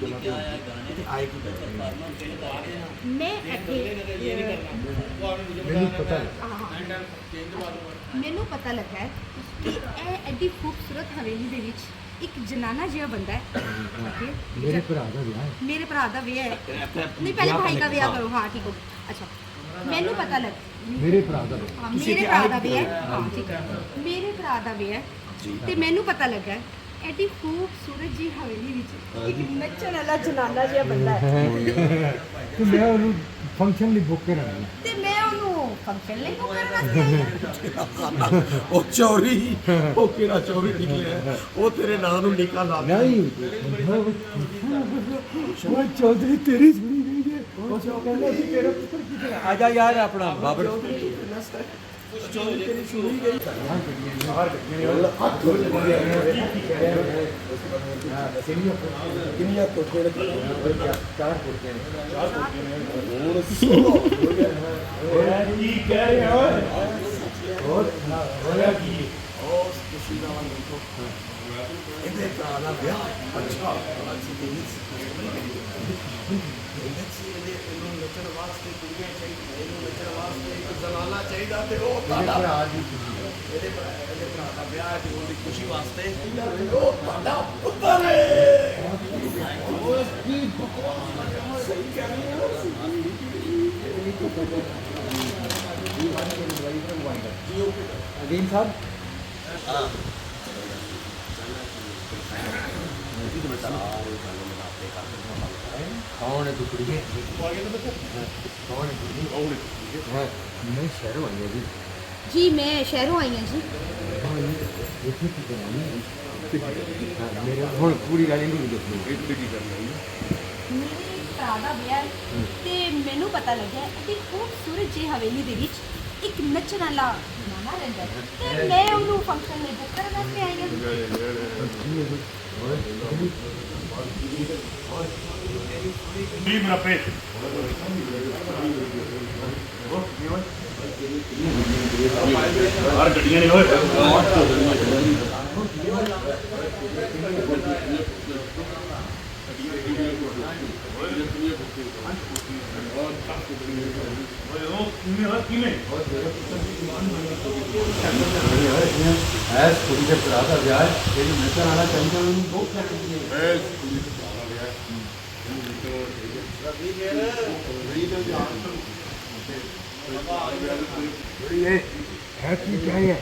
ਜਮਾ ਤੇ ਆਏ ਕੀ ਕਰਦੇ मैं ਮੈਨੂੰ ਪਤਾ ਮੈਨੂੰ ਪਤਾ ਲੱਗਾ ਹੈ ਕਿ ਇਹ ਐਡੀ ਖੂਬਸੂਰਤ ਹਵੇਲੀ ਦੇ ਵਿੱਚ ਇੱਕ ਜਨਾਨਾ ਜਿਹਾ ਬੰਦਾ ਹੈ ਓਕੇ ਮੇਰੇ ਭਰਾ ਦਾ ਵਿਆਹ ਹੈ। ਮੇਰੇ ਭਰਾ ਦਾ ਵਿਆਹ ਹੈ नहीं पहले भाई का विਆਹ करो हाँ ठीक हो अच्छा ਮੈਨੂੰ ਪਤਾ ਲੱਗ ਮੇਰੇ ਭਰਾ ਦਾ ਵਿਆਹ। ਹਾਂ ਮੇਰੇ ਭਰਾ ਦਾ ਵਿਆਹ ਹੈ ਹਾਂ ਠੀਕ ਹੈ ਮੇਰੇ ਭਰਾ ਦਾ ਵਿਆਹ ਹੈ ਤੇ ਮੈਨੂੰ ਪਤਾ ਲੱਗਾ ਐਡੀ ਖੂਬਸੂਰਤ ਜੀ ਹਵੇਲੀ ਵਿੱਚ ਇੱਕ ਨੱਚਣ ਵਾਲਾ ਜਨਾਨਾ ਜਿਹਾ ਬੰਦਾ ਹੈ ਤੇ ਮੈਂ ਉਹਨੂੰ ਫੰਕਸ਼ਨ ਲਈ ਬੁੱਕ ਕਰਾਂਗਾ। ਤੇ ਮੈਂ ਉਹਨੂੰ ਫੰਕਸ਼ਨ ਲਈ ਬੁੱਕ ਕਰਨ ਵਾਸਤੇ ਆਈ ਹਾਂ ਉਹ ਚੋਰੀ ਉਹ ਕਿਹੜਾ ਚੋਰੀ ਨਿਕਲਿਆ ਉਹ ਤੇਰੇ ਨਾਂ ਨੂੰ ਨਿਕਾ ਲਾ ਨਹੀਂ ਉਹ ਚੌਧਰੀ ਤੇਰੀ ਸੁਣੀ ਗਈ ਹੈ ਉਹ ਕਹਿੰਦਾ ਸੀ ਤੇਰਾ ਪੁੱਤਰ ਕਿੱਥੇ ਆ ਜਾ ਯਾਰ ਆਪਣਾ ਬਾਬਰ ਚੋਰੀ ਤੇਰੀ ਸੁਣੀ ਗਈ ਕਿੰਨੀਆਂ ਕੋਠੇ ਚਾਰ ਕੁਰਸੀਆਂ ਨੇ ਕੀ ਕਹਿ ਰਹੇ ਹੋ ਹੋਰ ਹੋਇਆ ਕੀ ਉਸ ਖੁਸ਼ੀ ਦਾ ਮਨ ਦੇਖੋ ਇਹਦੇ ਭਰਾ ਦਾ ਵਿਆਹ ਅੱਛਾ ਇਹਨੂੰ ਨੱਚਣ ਵਾਸਤੇ ਕੁੜੀਆਂ ਚਾਹੀਦੀਆਂ ਇਹਨੂੰ ਨੱਚਣ ਵਾਸਤੇ ਇੱਕ ਜ਼ਲਾਲਾ ਚਾਹੀਦਾ ਤੇ ਉਹ ਤੁਹਾਡਾ ਭਰਾ ਦੀ ਇਹਦੇ ਭਰਾ ਦਾ ਵਿਆਹ ਹੈ ਤੇ ਉਹਦੀ ਖੁਸ਼ੀ ਵਾਸਤੇ ਉਹ ਤੁਹਾਡਾ ਪੁੱਤਰ ਹੈ ਉਹ ਕੀ ਬਕਵਾਸ ਸਹੀ ਕਹਿ ਰਹੇ ਹੋ ਅਗੇਨ ਸਾਹਿਬ कौन है तू कुड़ी है कौन है कुड़ी है मैं शहरों आई जी जी मैं शहरों आई हूँ जी इतनी की करानी मेरे ਹੁਣ ਪੂਰੀ ਗੱਲ ਨਹੀਂ ਦੱਸੋ ਇੱਥੇ ਕੀ ਕਰਨਾ ਹੈ ਮੇਰੇ ਭਰਾ ਦਾ ਵਿਆਹ ਹੈ ਤੇ ਮੈਨੂੰ ਪਤਾ ਲੱਗਿਆ ਕਿ ਖੂਬਸੂਰਤ ਜੀ ਹਵੇਲੀ ਦੇ ਵਿੱਚ ਇੱਕ ਨੱਚਣ ਵਾਲਾ ਜਨਾਨਾ ਰਹਿੰਦਾ ਹੈ ਤੇ ਮੈਂ ਉਹਨੂੰ ਫੰਕਸ਼ਨ ਲਈ ਬੁੱਕ ਕਰਨ ਵਾਸਤੇ ਆਈ ਹਾਂ ਵੀ ਮਰਾਪੇ ਹਰ ਗੱਡੀਆਂ ਨੇ ਹੋਏ ਐਸ ਕੁੜੀ ਦੇ ਭਰਾ ਦਾ ਵਿਆਹ ਇਹਨੂੰ ਨੱਚਣ ਵਾਲਾ ਚਾਹੀਦਾ ਉਹਨੂੰ ਬਹੁਤ ये है की क्या है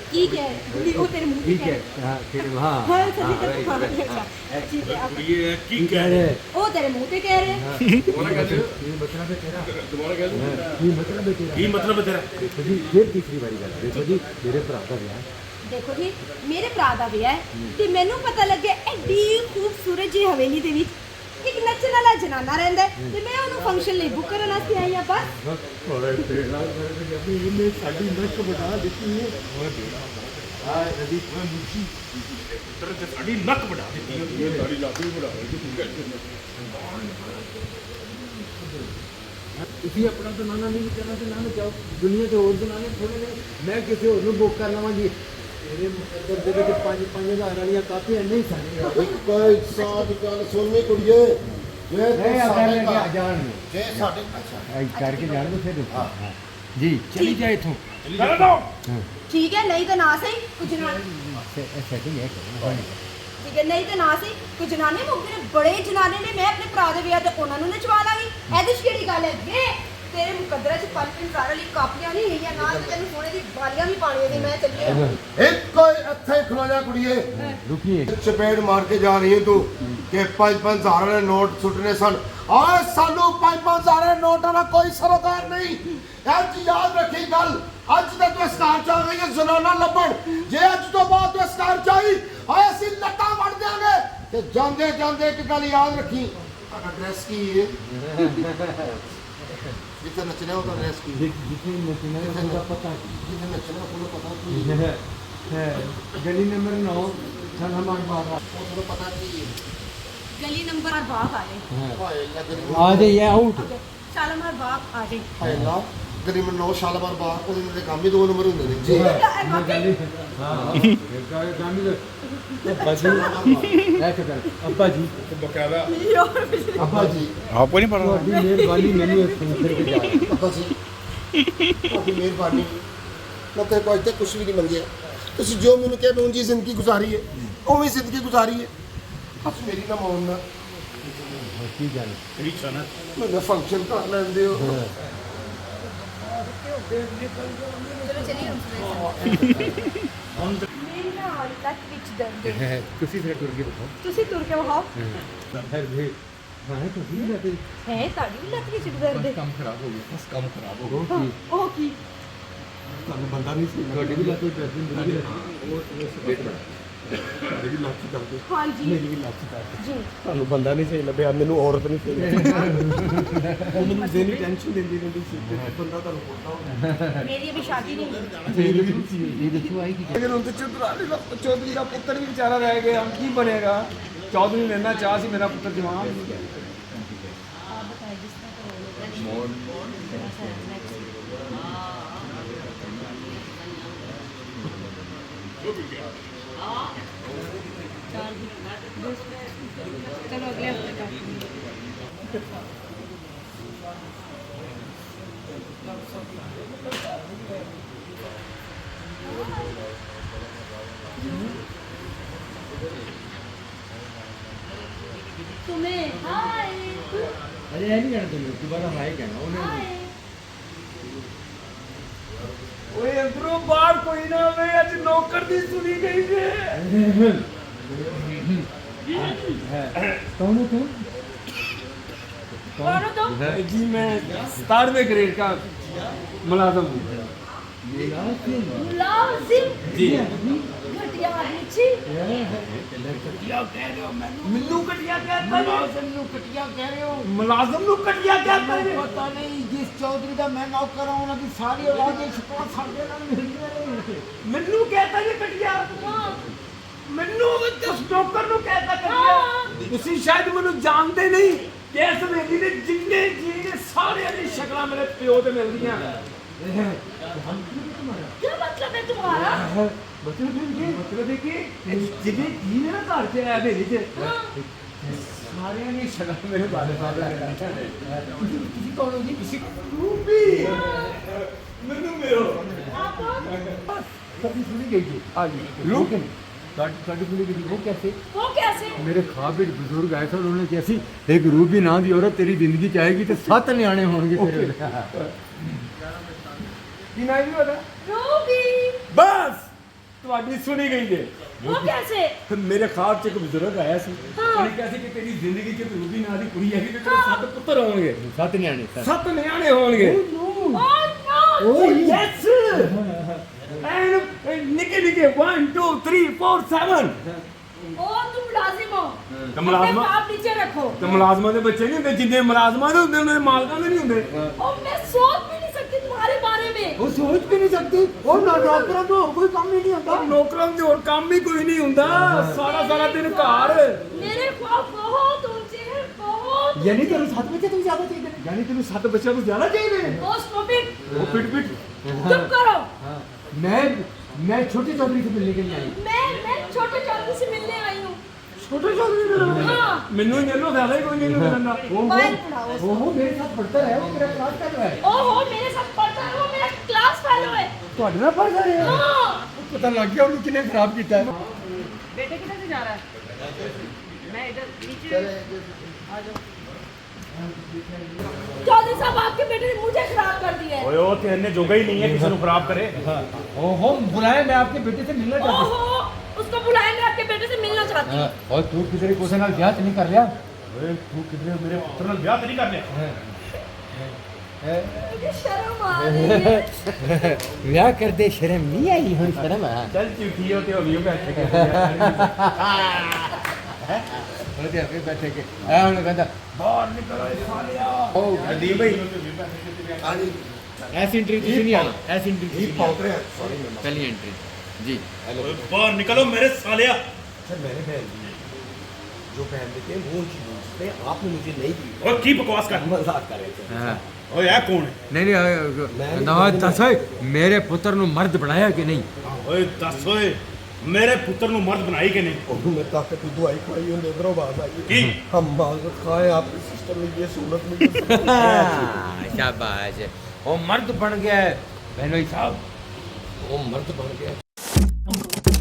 ठीक है वो तेरे मुंह ठीक है हाँ फिर हाँ हाँ सभी का ठीक है आप ये की कह रहे वो तेरे मुंह पे कह रहे हैं ये मतलब है तेरा ਦੁਬਾਰਾ ਕਹਿ ਦੂੰ ये मतलब है तेरा ਕੀ ਮਤਲਬ ਹੈ ਤੇਰਾ देखो जी फिर तीसरी बारी गल देखो जी मेरे भरा का विआह ਦੇਖੋ ਜੀ ਮੇਰੇ ਭਰਾ ਦਾ ਵਿਆਹ ਹੈ ਤੇ ਮੈਨੂੰ ਪਤਾ ਲੱਗਿਆ ਐਡੀ ਖੂਬਸੂਰਤ ਜੀ ਹਵੇਲੀ ਦੇ ਵਿੱਚ ਇੱਕ ਨੱਚਣ ਵਾਲਾ ਜਨਾਨਾ ਰਹਿੰਦਾ ਹੈ ਤੇ ਮੈਂ ਉਹਨੂੰ ਫੰਕਸ਼ਨ ਲਈ ਬੁੱਕ ਕਰਨ ਵਾਸਤੇ ਆਈ ਹਾਂ ਬਸ थोड़ा तेरा जब इन्हें साड़ी नक बढ़ा देती है हाँ नदी मुंशी ਤੇਰੇ ਤੇ ਸਾਡੀ ਨੱਕ ਵਡਾ ਦਿੱਤੀ ਹੈ ਸਾਡੀ ਲੱਤ ਵੀ ਵਡਾ ਦਿੱਤੀ ਤੁਸੀਂ ਆਪਣਾ ਤਾਂ ਨਾਨਾ ਨਹੀਂ ਕਰਨਾ ਤੇ ਨਾਨਾ ਚਾਹੋ ਦੁਨੀਆ ਤੇ ਹੋਰ ਜਨਾਨੇ ਥੋੜੇ ਨੇ ਮੈਂ ਕਿਸੇ ਹੋਰ ਨੂੰ ਬੁੱਕ ਕਰ ਲਵਾਂ ਜੀ ਤੇਰੇ ਮੁਕੱਦਰ ਦੇ ਵਿੱਚ 5-5000 ਵਾਲੀਆਂ ਕਾਪੀਆਂ ਨਹੀਂ ਸਾਨੀਆਂ ਕੋਈ ਸਾਥ ਗੱਲ ਸੁਣਨੀ ਕੁੜੀਏ ਜੇ ਨਹੀਂ ਅਗਰ ਲੈ ਕੇ ਜਾਣ ਜੇ ਸਾਡੇ ਅੱਛਾ ਐ ਕਰਕੇ ਜਾਣ ਦੋ ਫਿਰ ਜੀ ਚਲੀ ਜਾ ਇਥੋਂ ਕਰ ਦੋ ਠੀਕ ਹੈ ਨਹੀਂ ਤਾਂ ਨਾ ਸਹੀ ਕੁਝ ਨਾ ਸੈਟਿੰਗ ਹੈ ਠੀਕ ਹੈ ਨਹੀਂ ਤਾਂ ਨਾ ਸਹੀ ਕੁਝ ਜਨਾਨੇ ਮੁੱਕਦੇ ਨੇ ਬੜੇ ਜਨਾਨੇ ਨੇ ਮੈਂ ਆਪਣੇ ਭਰਾ ਦੇ ਵਿਆਹ ਤੇ ਉਹਨਾਂ ਨੂੰ ਨਚਵਾ ਲਾਂਗੀ ਇਹਦੇ 'ਚ ਕਿਹੜੀ ਗੱਲ ਹੈ ਵੇ ਤੇਰੇ ਮੁਕੱਦਰਾਂ 'ਚ 5-5 ਲਈ ਕਾਪੀਆਂ ਨਹੀਂ ਹੈਗੀਆਂ ਨਾਲ ਤੇ ਤੈਨੂੰ ਸੋਨੇ ਦੀ ਬਾਲੀਆਂ ਵੀ ਪਾਣੀਆਂ ਨੇ ਮੈਂ ਚੱਲੀ ਹਾਂ ਇੱਕੋ ਇੱਥੇ ਖਲੋ ਜਾ ਕੁੜੀਏ ਰੁਕੀਏ ਚਪੇੜ ਮਾਰ ਕੇ ਜਾ ਰਹੀ ਹੈ ਤੂੰ ਕਿ 5-5 ਦੇ ਨੋਟ ਸੁੱਟਨੇ ਸਨ ਓਏ ਸਾਨੂੰ 5-5 ਦੇ ਨੋਟਾਂ ਦਾ ਕੋਈ ਸਰੋਕਾਰ ਨਹੀਂ ਅੱਜ ਯਾਦ ਰੱਖੀ ਗੱਲ ਅੱਜ ਤੱਕ ਤੂੰ ਇਸ ਘਰ ਚ ਆ ਗਈ ਹੈ ਜ਼ਨਾਨਾ ਲੱਭਣ ਜੇ ਅੱਜ ਤੋਂ ਬਾਅਦ ਤੂੰ ਇਸ ਘਰ ਚ ਆਈ ਓਏ ਅਸੀਂ ਲੱਤਾਂ ਵੜ ਦਿਆਂਗੇ ਤੇ ਜਾਂਦੇ ਜਾਂਦੇ ਇੱਕ ਗੱਲ ਯਾਦ ਰੱਖੀ ਐਡਰੈਸ ਕੀ ਹੈ ਜਿੱਥੇ ਨੱਚਣਾ ਉਹਦਾ ਐਡਰੈਸ ਕੀ ਹੈ ਜਿੱਥੇ ਨੱਚਣਾ ਉਹਦਾ ਪਤਾ ਜਿੱਥੇ ਨੱਚਣਾ ਉਹਦਾ ਪਤਾ ਕੀ ਹੈ ਗਲੀ ਨੰਬਰ 9 ਸਨਮਾਨ ਬਾਬਾ ਉਹਦਾ ਪਤਾ ਕੀ ਹੈ गली नंबर बाग आ गए ਹਾਏ ਲੱਗਦੀ ਆ ਜਾਈਏ ਆਊਟ शालामार बाग आ गए ਹਾਏ ਲਾ ਗਲੀ ਨੰਬਰ 9 ਸ਼ਾਲਮਾਰ ਬਾਗ ਉਹਦੇ ਦੇ ਕੰਮ ਹੀ 2 ਨੰਬਰ ਹੁੰਦੇ ਨੇ ਜੀ ਹਾਂ ਗਾਮੀ ਦੇ ਬਸੀ ਲੈ ਕੇ ਚੱਲ ਅੱਬਾ ਜੀ ਤੇ ਬਕਾਇਦਾ ਯਾਰ ਅੱਬਾ ਜੀ ਆਪਕੋ ਨਹੀਂ ਪਤਾ ਤੁਹਾਡੀ ਮਿਹਰਬਾਨੀ ਮੈਨੂੰ ਇਸ ਤੋਂ ਫਿਰ ਕੇ ਜਾ ਅੱਬਾ ਜੀ ਤੁਹਾਡੀ ਮਿਹਰਬਾਨੀ ਮੈਂ ਤੇ ਕੋਈ ਤੇ ਕੁਝ ਵੀ ਨਹੀਂ ਮੰਗਿਆ ਤੁਸੀਂ ਜੋ ਮੈਨੂੰ ਕਿਹਾ ਮੈਂ ਉਂਝ ਹੀ ਜ਼ਿੰਦਗੀ ਗੁਜ਼ਾਰੀ ਹੈ ਉਵੇਂ ਜ਼ਿੰਦਗੀ ਗੁਜ਼ਾਰੀ ਹੈ ਬਸ ਮੇਰੀ ਨਾ ਮੌਨ ਕੀ ਗੱਲ ਤੇਰੀ ਚਨਤ ਮੈਨੂੰ ਫੰਕਸ਼ਨ ਕਰ ਲੈਂਦੇ ਹੋ ਚਲੋ ਚਲੀਏ ਹੁਣ ਮੇਰੀ ਨਾ ਲੱਤ ਵਿੱਚ ਦਰਦ ਹੈ ਤੁਸੀਂ ਫਿਰ ਟੁਰ ਕੇ ਦਿਖਾਓ ਤੁਸੀਂ ਤੁਰ ਕੇ ਵਹਾਓ ਫਿਰ ਵੀ ਹਾਂ ਤੁਸੀਂ ਵੀ ਲੱਗੇ ਹੈ ਤੁਹਾਡੀ ਵੀ ਲੱਤ ਵਿੱਚ ਦਰਦ ਹੈ ਕੰਮ ਖਰਾਬ ਹੋ ਗਿਆ ਬਸ ਕੰਮ ਖਰਾਬ ਹੋ ਉਹ ਕੀ ਉਹ ਕੀ ਤੁਹਾਨੂੰ ਬੰਦਾ ਨਹੀਂ ਸੀ ਤੁਹਾਡੀ ਵੀ ਲੱਗੇ ਪੈਸੇ ਮਿਲ ਗਏ ਮੇਰੀ ਵੀ ਲੱਤ ਕਰਦੇ ਹਾਂਜੀ ਮੇਰੀ ਵੀ ਲੱਤ ਕਰਦੇ ਜੀ ਤੁਹਾਨੂੰ ਬੰਦਾ ਨਹੀਂ ਸਹੀ ਲੱਭਿਆ ਮੈਨੂੰ ਔਰਤ ਨਹੀਂ ਸਹੀ ਲੱਭੀ ਉਹ ਮੈਨੂੰ ਜ਼ਿਹਨੀ ਟੈਨਸ਼ਨ ਦਿੰਦੀ ਰਹਿੰਦੀ ਸੀ ਕਿ ਬੰਦਾ ਤੁਹਾਨੂੰ ਕੋਟਾ ਹੋਣਾ ਮੇਰੀ ਅਭੀ ਸ਼ਾਦੀ नहीं हुई ਇਹ ਦੇਖੋ ਆਈ ਕੀ ਲੇਕਿਨ ਹੁਣ ਤੇ ਚੌਧਰੀ ਦਾ ਪੁੱਤਰ ਵੀ ਵਿਚਾਰਾ ਰਹਿ ਗਿਆ ਹੁਣ ਕੀ ਬਣੇਗਾ ਚੌਧਰੀ ਨੇ ਇੰਨਾ ਚਾਹ ਸੀ ਮੇਰਾ ਪੁੱਤਰ ਜਵਾਨ ਹੋ ਗਿਆ आप बताइए जिस तरह का चलो अगले हफ्ते का तुम्हें हाय अरे ये नहीं कहना तुम दोबारा हाय कहना उन्हें हाय ਓਏ ਅੰਦਰੋਂ ਬਾਹਰ ਕੋਈ ਨਾ ਹੋਵੇ ਅੱਜ ਨੌਕਰ ਦੀ ਸੁਣੀ ਗਈ ਜੇ कौन हो तुम कौन हो तुम जी मैं 17वें ग्रेड का मुलाजम हूँ मुलाजिम जी घटिया आदमी छी ਮੈਨੂੰ ਕਟਿਆ कहता है ਨੂੰ ਕਟਿਆ ਕਹਿ ਰਹੇ ਹੋ मुलाजम ਨੂੰ ਕਟਿਆ कहता है ਪਤਾ ਨਹੀਂ ਜਿਸ ਚੌਧਰੀ ਦਾ ਮੈਂ ਨੌਕਰ ਹਾਂ ਉਹਨਾਂ ਦੀ ਸਾਰੀ ਔਲਾਦ ਇਹ ਛੁਪਾ ਸਾਡੇ ਨਾਲ ਮਿਲਦੀਆਂ ਨੇ ਮੈਨੂੰ कहता है ਕਟਿਆ ਮੈਨੂੰ ਉਸ ਨੌਕਰ ਨੂੰ कहता ਕਟਿਆ ਤੁਸੀਂ ਸ਼ਾਇਦ ਮੈਨੂੰ ਜਾਣਦੇ ਨਹੀਂ ਕਿ ਇਸ ਵੇਲੇ ਦੇ ਜਿੰਨੇ ਜੀ ਨੇ ਸਾਰਿਆਂ ਦੀ ਸ਼ਕਲਾਂ ਮੇਰੇ ਪਿਓ ਤੇ ਮਿਲਦੀਆਂ क्या मतलब है तुम्हारा ਮਤਲਬ ਹੈ ਕਿ ਜਿਹਦੇ ਜੀ ਨੇ ਨਾ ਘਰ ਚ ਆਇਆ ਹਵੇਲੀ ਚ ਸਾਰਿਆਂ ਦੀ ਸ਼ਕਲ ਮੇਰੇ ਬਾਰੇ ਤੁਸੀਂ ਕੌਣ ਹੋ ਜੀ ਤੁਸੀਂ ਰੂਪੀ ਮੈਨੂੰ ਮਿਲੋ आप कौन कभी सुनी गई थी हाँ जी लेकिन कभी सुनी गई थी वो कैसे वो कैसे मेरे ख्वाब में बुजुर्ग आए थे उन्होंने कैसी एक रूबी नाम दी औरत तेरी जिंदगी चाहेगी तो 7 न्याणे होंगे तेरे ਕੀ ਨਾਮ ਜੀ ਉਹਦਾ रूबी ਬਸ ਤੁਹਾਡੀ ਸੁਣੀ ਗਈ ਜੇ वो कैसे ਮੇਰੇ ਖਾਬ ਚ ਇੱਕ ਬਜ਼ੁਰਗ ਆਇਆ ਸੀ ਹਾਂ। ਉਹਨੇ ਕਿਹਾ ਸੀ ਕਿ ਤੇਰੀ ਜ਼ਿੰਦਗੀ ਚ ਰੂਬੀ ਨਾਂ ਦੀ ਕੁੜੀ ਹੈਗੀ ਤੇ ਤੇਰੇ 7 ਪੁੱਤਰ ਹੋਣਗੇ 7 न्याणे 7 ਨਿਆਣੇ ਹੋਣਗੇ ओ नो ਓ ਯੈਸ ਐਨ ਨਿੱਕੇ ਨਿੱਕੇ 1 2 3 4 7 ओ तुम मुलाजिम हो तो मुलाजिम- अपने पाप नीचे रखो ਤੇ ਮੁਲਾਜ਼ਮਾਂ ਦੇ ਬੱਚੇ ਨਹੀਂ ਹੁੰਦੇ ਜਿੰਨੇ ਮੁਲਾਜ਼ਮਾਂ ਦੇ ਹੁੰਦੇ ਉਹਨਾਂ ਦੇ ਮਾਲਕਾਂ ਦੇ ਨਹੀਂ ਹੁੰਦੇ और मैं सोच भी नहीं सकती तुम्हारे बारे में वो सोच भी नहीं सकती और नौकरों तो कोई काम ही नहीं होता ਤਾਂ ਨੌਕਰਾਂ ਦੇ ਹੋਰ ਕੰਮ ਹੀ ਕੋਈ ਨਹੀਂ ਹੁੰਦਾ ਸਾਰਾ ਸਾਰਾ ਦਿਨ ਘਰ मेरे ख्वाब बहुत ऊंचे हैं बहुत यानी तेरे 7 बच्चे तुम ज्यादा चाहिए ਯਾਨੀ ਤੈਨੂੰ 7 ਬੱਚਿਆਂ ਤੋਂ ਜ਼ਿਆਦਾ ਚਾਹੀਦੇ ओ स्टॉप इट ਉਹ ਪਿਟ ਪਿਟ चुप करो मैं छोटे चौधरी से मिलने के लिए आई मैं छोटे चौधरी से मिलने आई हूँ ਛੋਟੇ ਚੌਧਰੀ ਦੇ ਨਾਲ हाँ ਮੈਨੂੰ ਹੀ ਮਿਲੋ ਜ਼ਿਆਦਾ ਹੀ ਕੋਈ ਨਹੀਂ ਮਿਲਦਾ मोबाइल पढ़ाओ वो मेरे साथ पढ़ता है वो मेरा क्लास कर रहा है ओहो मेरे साथ पढ़ता है वो मेरा क्लास फेलो है ਤੁਹਾਡੇ ਨਾਲ ਪੜ੍ਹ ਰਹੇ ਹੋ हाँ पता लग गया उन्होंने किने खराब किया है बेटे किधर से जा रहा है मैं इधर नीचे आ जाओ चौधरी साहब आपके बेटे ने मुझे खराब कर दिया है ਓਏ ਉਹ ਤੇ ਇਹਨੇ ਜੋਗਾ ਹੀ ਨਹੀਂ ਹੈ ਕਿਸੇ ਨੂੰ ਖਰਾਬ ਕਰੇ ओहो बुलाए मैं आपके बेटे से मिलना चाहता ओहो उसको बुलाए मैं आपके बेटे से मिलना चाहती हूँ हूं और तू किधर कोसे नाल ब्याह नहीं कर लिया ਓਏ ਤੂੰ ਕਿਧਰੇ ਮੇਰੇ ਪੁੱਤਰ ਨਾਲ ਵਿਆਹ ਤੇ ਨਹੀਂ ਕਰ ਲਿਆ मुझे शर्म आ रही है ब्याह कर दे शर्म नहीं आई हुन शर्म है ਚੱਲ ਝੂਠੀ ਹੋ ਤੇ ਹੋ ਗਈ ਬੈਠੇ ਉਹਦੇ ਆਪੇ ਬੈਠੇ ਕੇ ਆ ਹੁਣ ਕਹਿੰਦਾ ਬਾਹਰ ਨਿਕਲੋ ਸਾਲਿਆ ओ ਰਦੀਪ ਭਾਈ ਹਾਂਜੀ ऐसी एंट्री तुझे नहीं आनी ऐसी एंट्री ਇਹ ਪਹੁੰਚ ਰਿਹਾ ਸੌਰੀ पहली एंट्री जी ਓਏ ਬਾਹਰ ਨਿਕਲੋ ਮੇਰੇ ਸਾਲਿਆ सर मैंने बहन दी जो बहन देते हैं वो उनकी बोलते हैं आपने मुझे नहीं दी ਓਏ ਕੀ ਬਕਵਾਸ ਕਰ मजाक कर रहे थे हाँ ਓਏ ਇਹ ਕੌਣ ਹੈ नहीं नवाज दस मेरे पुत्र नु मर्द बनाया कि नहीं ਓਏ ਦੱਸ ਓਏ मेरे पुत्र ਨੂੰ मर्द बनाई कि नहीं और मैं ताकत की दवाई खाई हूं इधरों बात आई की हम माजूद खाए आपके सिस्टम में ये सहूलत मिली शाबाश वो मर्द बन गया है बहनोई साहब वो मर्द बन गया